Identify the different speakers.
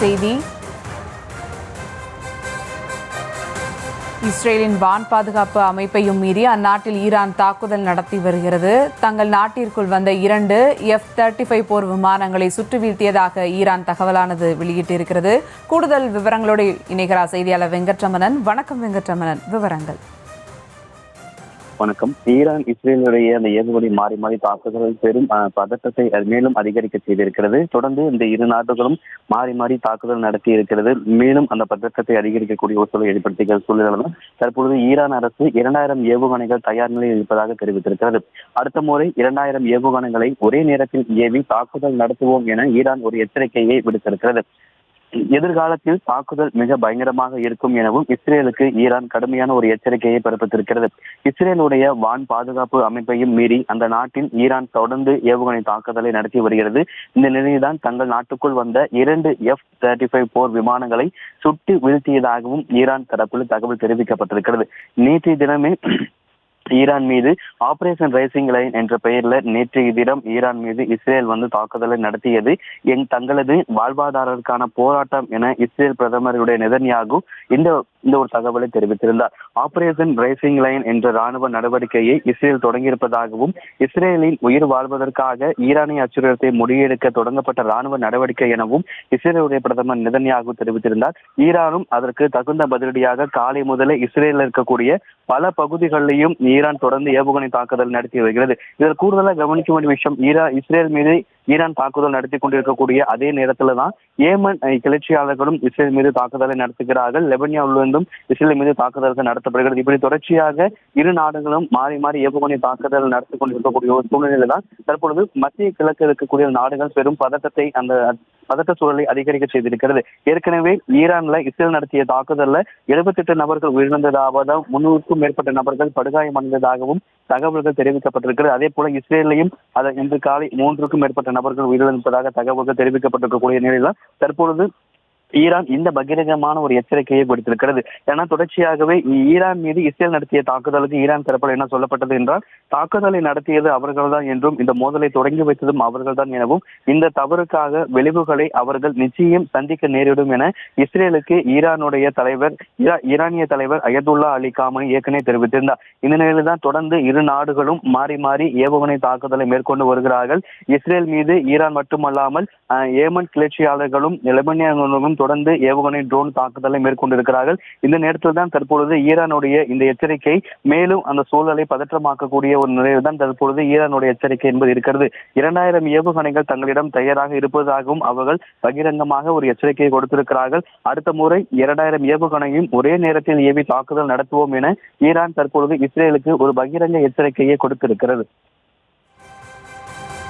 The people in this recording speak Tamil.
Speaker 1: செய்தி. இஸ்ரேலின் வான் பாதுகாப்பு அமைப்பையும் மீறி அந்நாட்டில் ஈரான் தாக்குதல் நடத்தி வருகிறது. தங்கள் நாட்டிற்குள் வந்த 2 F-35 போர் விமானங்களை சுட்டு வீழ்த்தியதாக ஈரான் தகவலானது வெளியிட்டிருக்கிறது. கூடுதல் விவரங்களோடு இணைகிறார் செய்தியாளர் வெங்கட்ரமணன். வணக்கம் வெங்கட்ரமணன், விவரங்கள்.
Speaker 2: வணக்கம். ஈரான் இஸ்ரேலுடைய அந்த ஏவுகணை மாறி மாறி தாக்குதல்கள் பெரும் பதட்டத்தை மேலும் அதிகரிக்க செய்திருக்கிறது. தொடர்ந்து இந்த இரு நாடுகளும் மாறி மாறி தாக்குதல் நடத்தி இருக்கிறது. மேலும் அந்த பதட்டத்தை அதிகரிக்கக்கூடிய ஒரு சூழலை ஏற்படுத்திய சூழ்நிலை தற்பொழுது ஈரான் அரசு 2000 ஏவுகணைகள் தயார் நிலையில் இருப்பதாக தெரிவித்திருக்கிறது. அடுத்த முறை 2000 ஏவுகணைகளை ஒரே நேரத்தில் ஏவி தாக்குதல் நடத்துவோம் என ஈரான் ஒரு எச்சரிக்கையை விடுத்திருக்கிறது. எதிர்காலத்தில் தாக்குதல் மிக பயங்கரமாக இருக்கும் எனவும் இஸ்ரேலுக்கு ஈரான் கடுமையான ஒரு எச்சரிக்கையை பிறப்பித்திருக்கிறது. இஸ்ரேலுடைய வான் பாதுகாப்பு அமைப்பையும் மீறி அந்த நாட்டில் ஈரான் தொடர்ந்து ஏவுகணை தாக்குதலை நடத்தி வருகிறது. இந்த நிலையில்தான் தங்கள் நாட்டுக்குள் வந்த 2 F-35 போர் விமானங்களை சுட்டு வீழ்த்தியதாகவும் ஈரான் தரப்பில் தகவல் தெரிவிக்கப்பட்டிருக்கிறது. நேற்றைய தினமே ஈரான் மீது ஆபரேஷன் ரைசிங் லைன் என்ற பெயர்ல நேற்றைய தினம் ஈரான் மீது இஸ்ரேல் நடத்தியது தங்களது வாழ்வாதாரத்திற்கான போராட்டம் என இஸ்ரேல் பிரதமருடைய நெதன்யாகு இந்த ஒரு தகவலை தெரிவித்திருந்தார். ஆபரேஷன் ரைசிங் லைன் என்ற ராணுவ நடவடிக்கையை இஸ்ரேல் தொடங்கியிருப்பதாகவும் இஸ்ரேலின் உயிர் வாழ்வதற்காக ஈரானிய அச்சுறுத்தலை முறியெடுக்க தொடங்கப்பட்ட ராணுவ நடவடிக்கை எனவும் இஸ்ரேலுடைய பிரதமர் நெதன்யாகு தெரிவித்திருந்தார். ஈரானும் அதற்கு தகுந்த பதிலடியாக காலை முதலே இஸ்ரேலில் இருக்கக்கூடிய பல பகுதிகளிலையும் ஈரான் தொடர்ந்து ஏவுகணை தாக்குதல் நடத்தி வருகிறது. இதில் கூடுதலாக கவனிக்க வேண்டிய விஷயம், இஸ்ரேல் மீது ஈரான் தாக்குதல் நடத்தி கொண்டிருக்கக்கூடிய அதே நேரத்துல தான் ஏமன் கிளர்ச்சியாளர்களும் இஸ்ரேல் மீது தாக்குதலை நடத்துகிறார்கள். லெபனானிலிருந்தும் இஸ்ரேல் மீது தாக்குதல்கள் நடத்தப்படுகிறது. இப்படி தொடர்ச்சியாக இரு நாடுகளும் மாறி மாறி ஏவுகணை தாக்குதல் நடத்தி கொண்டிருக்கக்கூடிய ஒரு சூழ்நிலையில தான் தற்பொழுது மத்திய கிழக்கு இருக்கக்கூடிய நாடுகள் பெரும் பதட்ட சூழலை அதிகரிக்க செய்திருக்கிறது. ஏற்கனவே ஈரான்ல இஸ்ரேல் நடத்திய தாக்குதல்ல 78 நபர்கள் உயிரிழந்ததாகவும் 300க்கும் மேற்பட்ட நபர்கள் படுகாயமடைந்ததாகவும் தகவல்கள் தெரிவிக்கப்பட்டிருக்கிறது. அதே போல இஸ்ரேலையும் இன்று காலை 3க்கும் மேற்பட்ட நபர்கள் உயிரிழந்ததாக தகவல்கள் தெரிவிக்கப்பட்டிருக்கக்கூடிய நிலையில் தற்பொழுது ஈரான் இந்த பகிரங்கமான ஒரு எச்சரிக்கையை கொடுத்திருக்கிறது. ஏன்னா தொடர்ச்சியாகவே ஈரான் மீது இஸ்ரேல் நடத்திய தாக்குதலுக்கு ஈரான் தரப்பில் என்ன சொல்லப்பட்டது என்றால், தாக்குதலை நடத்தியது அவர்கள்தான் என்றும் இந்த மோதலை தொடங்கி வைத்ததும் அவர்கள்தான் எனவும் இந்த தவறுக்காக விளைவுகளை அவர்கள் நிச்சயம் சந்திக்க நேரிடும் என இஸ்ரேலுக்கு ஈரானிய தலைவர் அயதுல்லா அலி காமனி ஏற்கனவே தெரிவித்திருந்தார். இந்த நிலையில் தான் தொடர்ந்து இரு நாடுகளும் மாறி மாறி ஏவுகணை தாக்குதலை மேற்கொண்டு வருகிறார்கள். இஸ்ரேல் மீது ஈரான் மட்டுமல்லாமல் ஏமன் கிளர்ச்சியாளர்களும் லெபனானும் தொடர்ந்து ஏவுகணை ட்ரோன் தாக்குதலை மேற்கொண்டிருக்கிறார்கள். இந்த நேரத்தில் தான் தற்பொழுது ஈரானுடைய இந்த எச்சரிக்கை மேலும் அந்த சூழலை பதற்றமாக்கக்கூடிய ஒரு நிலையில் தான் தற்பொழுது ஈரானுடைய எச்சரிக்கை என்பது இருக்கிறது. 2000 ஏவுகணைகள் தங்களிடம் தயாராக இருப்பதாகவும் அவர்கள் பகிரங்கமாக ஒரு எச்சரிக்கையை கொடுத்திருக்கிறார்கள். அடுத்த முறை 2000 ஏவுகணையும் ஒரே நேரத்தில் ஏவி தாக்குதல் நடத்துவோம் என ஈரான் தற்பொழுது இஸ்ரேலுக்கு ஒரு பகிரங்க எச்சரிக்கையை கொடுத்திருக்கிறது.